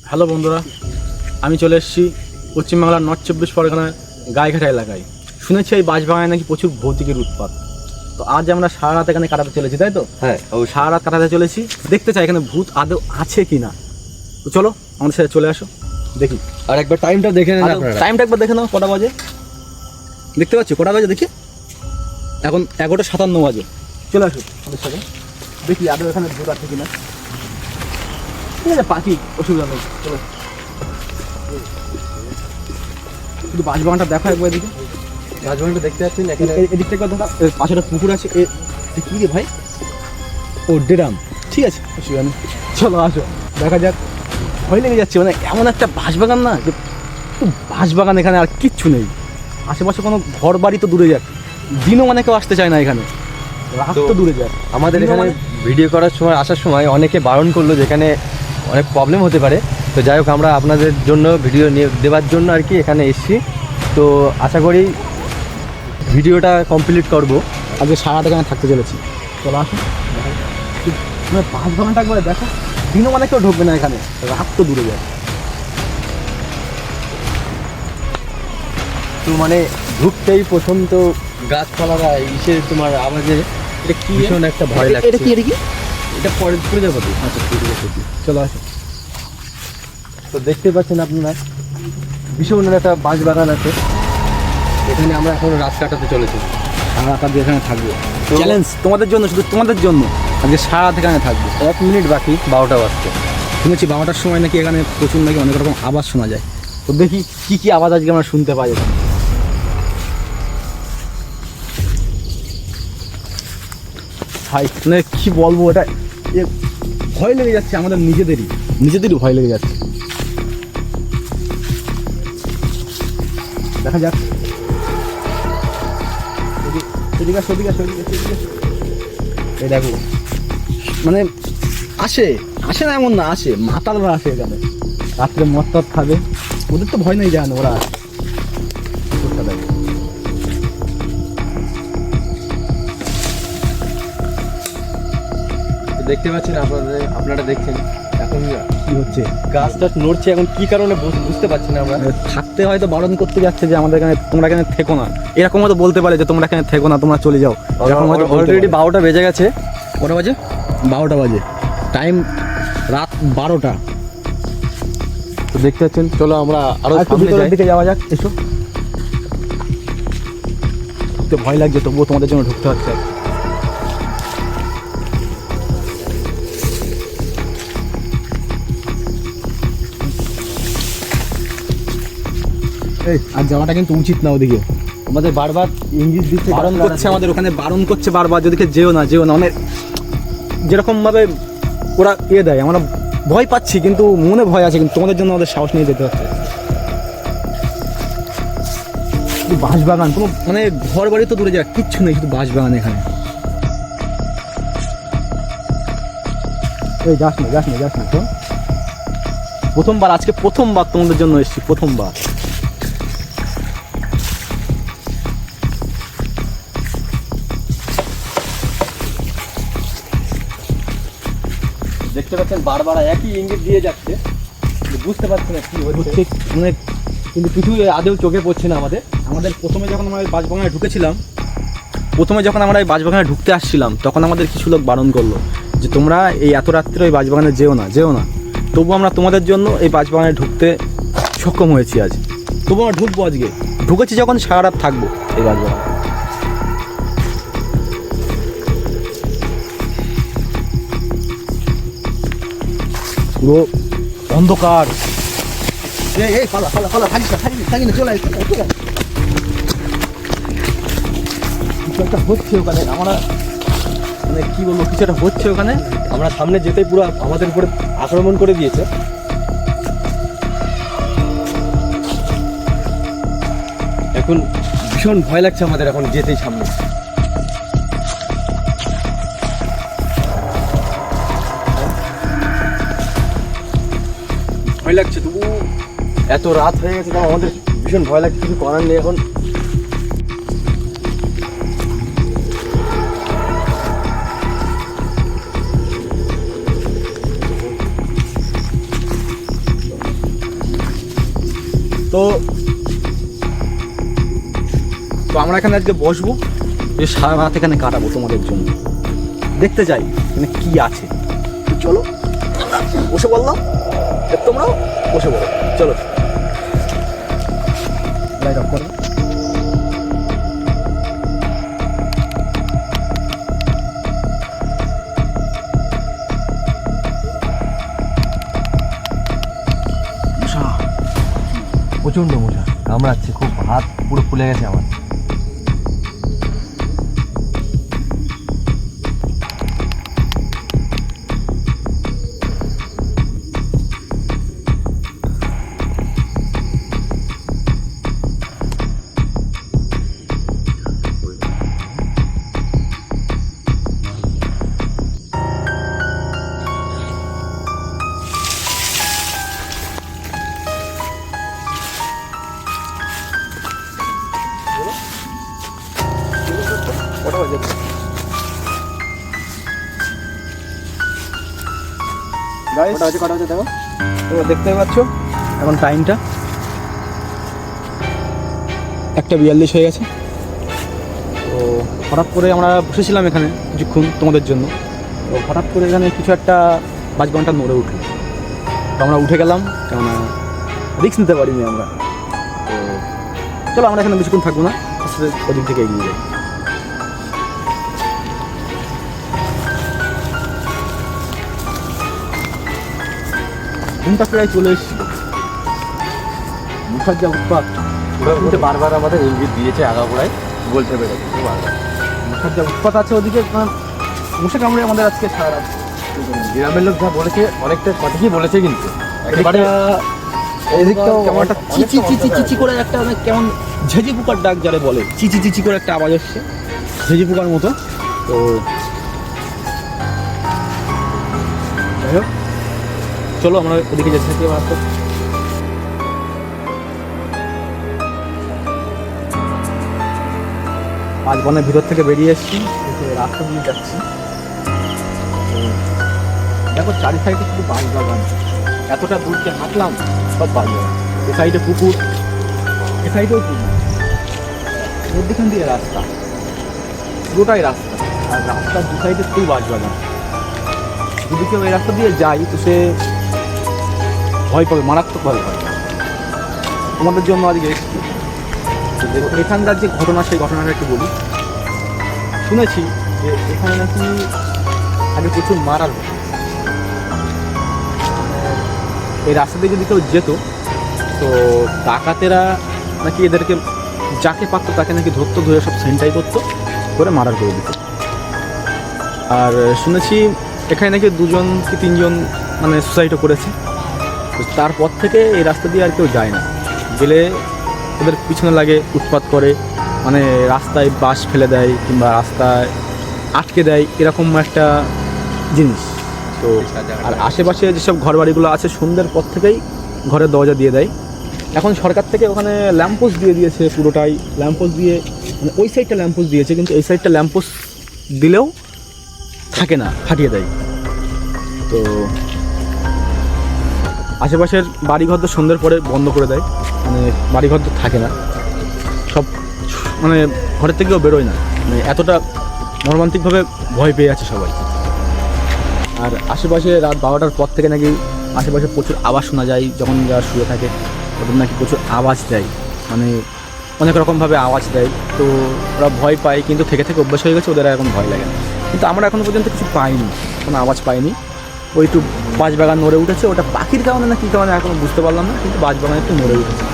Hello বন্ধুরা, আমি চলে এসেছি পশ্চিমবাংলার নর্থ 24 পরগনার গাইঘাটা এলাকায়। শুনেছি এই বাঁশবাগানে নাকি প্রচুর ভৌতিকের উৎপাত। তো আজ আমরা সারা রাত এখানে কাটাতে চলেছি, তাই তো? হ্যাঁ, সারা রাত কাটাতে চলেছি, দেখতে চাই এখানে ভূত আদৌ আছে কি না। তো চলো আমাদের সাথে চলে আসো, দেখি। আর একবার টাইমটা দেখে নেন আপনারা। টাইমটা একবার দেখে নাও, কটা বাজে দেখতে পাচ্ছি? কটা বাজে দেখি, এখন 11:57 বাজে। চলে আসো আমাদের সাথে, দেখি আদৌ এখানে ভূত আছে কিনা। ঠিক আছে, পাখি অসুবিধা নেই, চলো। শুধু বাঁশবাগানটা দেখো একবার, এদিকে রাজবাড়িটা দেখতে পাচ্ছেন এখানে। এদিকটা একবার দেখা, পাশে একটা পুকুর আছে। কি রে ভাই? ও ড্রাম। ঠিক আছে, অসুবিধা নেই, চলো আসো দেখা যাক। ভয় লেগে যাচ্ছে, মানে এমন একটা বাঁশবাগান না, যে বাঁশবাগান, এখানে আর কিচ্ছু নেই। আশেপাশে কোনো ঘর বাড়ি তো দূরে যাক, দিনও মানে কেউ আসতে চায় না এখানে, রাত তো দূরে যাক। আমাদের এখানে ভিডিও করার সময় আসার সময় অনেকে বারণ করলো, যেখানে অনেক প্রবলেম হতে পারে। তো যাই হোক, আমরা আপনাদের জন্য ভিডিও নিয়ে দেওয়ার জন্য আর কি এখানে এসেছি। তো আশা করি ভিডিওটা কমপ্লিট করব। আজকে সারা এখানে থাকতে চলেছি, চলো আসো। মানে বাঁশবাগানটা একবার দেখো, দিনও মানে কেউ ঢুকবে না এখানে, রাত তো দূরে যায়। তো মানে ঢুকতেই প্রথম তো গাছপালারা ইসে তোমার আওয়াজে এটা কি? ভীষণ একটা ভয় লাগছে। এটা কি? এটা কি? এটা পরে প্রজাপতি। আচ্ছা ঠিক আছে, চলো আসো। তো দেখতে পাচ্ছেন আপনারা, ভীষণ একটা বাঁশবাগান আছে। এখানে আমরা এখন রাত কাটাতে চলেছি। সারা রাত আজকে এখানে থাকবো, তো চ্যালেঞ্জ তোমাদের জন্য, শুধু তোমাদের জন্য। আজকে সারা রাত এখানে থাকবো। 1 মিনিট বাকি 12টা বাজতে। শুনেছি 12টার সময় নাকি এখানে প্রচুর নাকি অনেক রকম আওয়াজ শোনা যায়। তো দেখি কি কি আওয়াজ আজকে আমরা শুনতে পাই এখানে। ভাই মানে কি বলবো, এটা ভয় লেগে যাচ্ছে আমাদের, নিজেদেরই ভয় লেগে যাচ্ছে। দেখা যাক। এদিকে আসো, এদিকে আসো, এদিকে আসো, এদিকে আসো। এই দেখো, মানে আসে না এমন না, আসে, মাতালরা আসে এখানে, রাত্রে মদ টদ খাবে। ওদের তো ভয় নেই, জানো ওরা আসে। দেখতে পাচ্ছেন আপনারা দেখছেন এখন কি হচ্ছে, গাছটা নড়ছে। এখন কি কারণে বুঝতে পারছি না আমরা। থাকতে হয়তো বারণ করতে যাচ্ছে যে আমাদের এখানে, তোমরা এখানে থেকো না, এরকম হয়তো বলতে পারে যে তোমরা এখানে থেকো না, তোমরা চলে যাও। অলরেডি 12টা বেজে গেছে। কটা বাজে? 12টা বাজে, টাইম রাত 12টা। তো দেখতে পাচ্ছেন, চলো আমরা আরো একটু সামনে ভিতরের যাই। দিকে যাওয়া যাক, এসো। তো ভয় লাগছে, তবুও তোমাদের জন্য ঢুকতে হচ্ছে। এই আর যাওয়াটা কিন্তু উচিত না ওদিকে, আমাদের বারবার ইঙ্গিত দিচ্ছে, বারণ করছে আমাদের, ওখানে বারণ করছে বারবার, যেদিকে যেও না, মানে যেরকমভাবে ওরা দেয়, আমরা ভয় পাচ্ছি, কিন্তু মনে ভয় আছে, কিন্তু তোমাদের জন্য আমাদের সাহস নিয়ে যেতে হচ্ছে। শুধু বাঁশবাগান, কোনো মানে ঘর বাড়ি তো দূরে যায়, কিচ্ছু নেই, শুধু বাঁশবাগান এখানে। এই যাস না তো। প্রথমবার, আজকে প্রথমবার তোমাদের জন্য এসেছি, প্রথমবার। দেখতে পাচ্ছেন বারবার একই ইঙ্গিত দিয়ে যাচ্ছে, বুঝতে পারছি না কি হচ্ছে। মানে কিন্তু কিছু আদেও চোখে পড়ছে না আমাদের। প্রথমে যখন আমরা এই বাঁশবাগানে ঢুকেছিলাম, যখন আমরা এই বাঁশবাগানে ঢুকতে আসছিলাম, তখন আমাদের কিছু লোক বারণ করলো যে তোমরা এই এত রাত্রে ওই বাঁশবাগানে যেও না। তবু আমরা তোমাদের জন্য এই বাঁশবাগানে ঢুকতে সক্ষম হয়েছি আজ। তবু আমরা ঢুকবো, আজকে ঢুকেছি যখন, সারা রাত থাকবো এই বাঁশবাগানে। পুরো অন্ধকার। থাকিস না, চলে আয়। কিছু একটা হচ্ছে ওখানে, আমরা মানে কি বলবো, কিছু একটা হচ্ছে ওখানে। আমরা সামনে যেতেই পুরো আমাদের উপরে আক্রমণ করে দিয়েছে। এখন ভীষণ ভয় লাগছে আমাদের, এখন যেতেই সামনে। ভয় লাগছে, তবু এত রাত হয়ে গেছে, তখন আমাদের ভীষণ ভয় লাগছে। কিছু করার নেই এখন। তো তো আমরা এখানে আজকে বসবো, যে সারা রাত এখানে কাটাবো তোমাদের জন্য, দেখতে চাই এখানে কি আছে। তো চলো বসে বললাম, তোমরাও বসে বলো, চলো লাইট অফ করো। প্রচণ্ড মশা কামড়াচ্ছে, খুব হাত পুরো ফুলে গেছে আমার। কটা বাজে? কটা বাজে দেখো। তো দেখতে পাচ্ছ এখন টাইমটা 1:42 হয়ে গেছে। তো হঠাৎ করে আমরা বসেছিলাম এখানে কিছুক্ষণ তোমাদের জন্য, তো হঠাৎ করে এখানে কিছু একটা বাজবানটা নড়ে উঠলো। তো আমরা উঠে গেলাম, কেননা রিস্ক নিতে পারিনি আমরা। তো চলো আমরা এখানে বেশিক্ষণ থাকবো না, ওদিক থেকে এগিয়ে যাই। ঘুমটা প্রায় চলে এসেছিল, মুখার যা উৎপাত, কিন্তু বারবার আমাদের ইঙ্গিত দিয়েছে আগাগোড়ায় বলতে পেরেছে বারবার। মুখার যা উৎপাত আছে ওদিকে, মশা কামড়ে আমাদের আজকে সারা রাত। গ্রামের লোক যা বলেছে অনেকটা সঠিকই বলেছে, কিন্তু একেবারে এদিকটাও কেমন একটা চিচি চিচি চিচি করে একটা, মানে কেমন ঝেঁঝি পোকার ডাক যারে বলে, চিচি চিচি করে একটা আওয়াজ আসছে ঝেঁঝি পোকার মতো। তো যাই হোক, চলো আমরা ওদিকে যেতে থাকি। এবার পাঁচ বনের ভিতর থেকে বেরিয়ে এসেছি, রাস্তা দিয়ে যাচ্ছি। দেখো চারি সাইডে শুধু বাঁশ বাগান, এতটা দূরকে হাঁটলাম সব বাঁশ বাগান। এ সাইডে পুকুর, এ সাইডেও পুকুর, মধ্যখান দিয়ে রাস্তা, পুরোটাই রাস্তা। আর রাস্তার দু সাইডে খুব বাঁশ বাগান। যদি কেউ এই রাস্তা দিয়ে যায় তো সে ভয় পাবে, মারাত্মক ভয় পাবে। তোমাদের জন্য আজকে এসেছি। দেখো এখানকার যে ঘটনা, সেই ঘটনাটা একটু বলি। শুনেছি যে এখানে নাকি আগে প্রচুর মারার হতো। এই রাস্তা দিয়ে যদি কেউ যেত তো ডাকাতেরা নাকি এদেরকে যাকে পারতো তাকে নাকি ধরতো, ধরে সব সেন্টাই করতো, করে মারার করে দিত। আর শুনেছি এখানে নাকি 2জন কি 3জন মানে সুসাইডও করেছে। তারপর থেকে এই রাস্তা দিয়ে আর কেউ যায় না, গেলে ওদের পিছনে লাগে, উৎপাত করে, মানে রাস্তায় বাঁশ ফেলে দেয় কিংবা রাস্তায় আটকে দেয়, এরকম একটা জিনিস। তো আর আশেপাশে যেসব ঘরবাড়িগুলো আছে সন্ধ্যের পর থেকেই ঘরের দরজা দিয়ে দেয়। এখন সরকার থেকে ওখানে ল্যাম্পোস্ট দিয়ে দিয়েছে, পুরোটাই ল্যাম্পোস্ট দিয়ে, মানে ওই সাইডটা ল্যাম্পোস্ট দিয়েছে, কিন্তু এই সাইডটা ল্যাম্পোস্ট দিলেও থাকে না, ফাটিয়ে দেয়। তো আশেপাশের বাড়িঘর তো সন্ধ্যের পরে বন্ধ করে দেয়, মানে বাড়িঘর তো থাকে না, সব মানে ঘরের থেকেও বেরোয় না, মানে এতটা মর্মান্তিকভাবে ভয় পেয়ে আছে সবাই। আর আশেপাশে রাত 12টার পর থেকে নাকি আশেপাশে প্রচুর আওয়াজ শোনা যায়, যখন যারা শুয়ে থাকে ওদের নাকি প্রচুর আওয়াজ দেয়, মানে অনেক রকমভাবে আওয়াজ দেয়। তো ওরা ভয় পায়, কিন্তু থেকে থেকে অভ্যাস হয়ে গেছে, ওদের এখন ভয় লাগে না। কিন্তু আমরা এখনও পর্যন্ত কিছু পাইনি, কোনো আওয়াজ পাইনি। ওই একটু বাঁশবাগান নড়ে উঠেছে, ওটা পাখির কারণে না কী কারণে এখনও বুঝতে পারলাম না, কিন্তু বাঁশবাগান একটু নড়ে উঠেছে।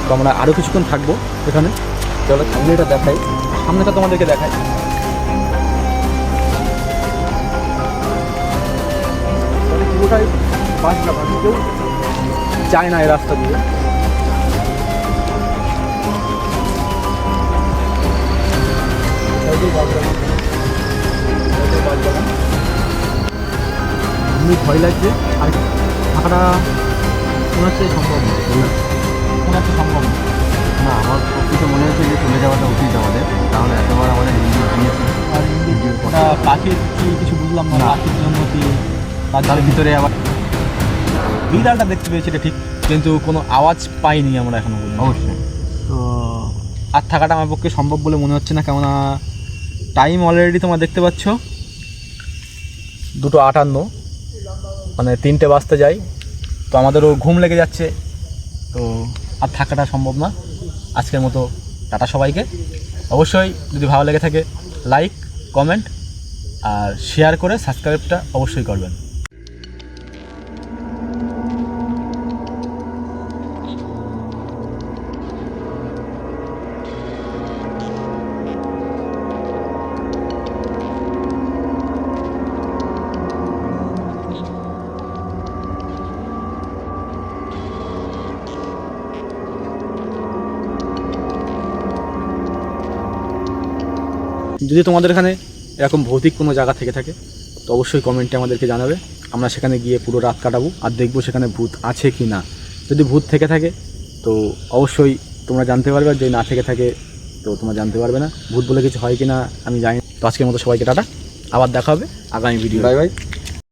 তো আমরা আরও কিছুক্ষণ থাকবো এখানে। চলো সামনেটা দেখাই, সামনেটা তোমাদেরকে দেখাই। পুরোটাই বাঁশবাগান, কেউ যায় না এই রাস্তা দিয়ে। এমনি ভয় লাগছে, আর থাকাটা মনে হচ্ছে সম্ভব না, মনে হচ্ছে সম্ভব না। না, আমার সত্যি মনে হচ্ছে যে চলে যাওয়াটা উচিত আমাদের, কারণ এতবার আমাদের ইঙ্গিত দিয়েছে। আর ওটা পাখির কি কিছু বুঝলাম না, পাখির জন্য কি তার ভিতরে আবার বিড়ালটা দেখতে পেয়েছি এটা ঠিক, কিন্তু কোনো আওয়াজ পাইনি আমরা এখনো পর্যন্ত। অবশ্যই। তো আর থাকাটা আমার পক্ষে সম্ভব বলে মনে হচ্ছে না, কেননা টাইম অলরেডি তোমরা দেখতে পাচ্ছ 2:58, মানে 3টে বাজতে যাই। তো আমাদেরও ঘুম লেগে যাচ্ছে, তো আর থাকাটা সম্ভব না। আজকের মতো টাটা সবাইকে। অবশ্যই যদি ভালো লেগে থাকে লাইক, কমেন্ট আর শেয়ার করে সাবস্ক্রাইবটা অবশ্যই করবেন। যদি তোমাদের এখানে এরকম ভৌতিক কোনো জায়গা থেকে থাকে তো অবশ্যই কমেন্টে আমাদেরকে জানাবে। আমরা সেখানে গিয়ে পুরো রাত কাটাবো আর দেখবো সেখানে ভূত আছে কি না। যদি ভূত থেকে থাকে তো অবশ্যই তোমরা জানতে পারবে, আর যদি না থেকে থাকে তো তোমরা জানতে পারবে না। ভূত বলে কিছু হয় কি না আমি জানি। তো আজকের মতো সবাইকে টাটা, আবার দেখা হবে আগামী ভিডিও। Bye bye.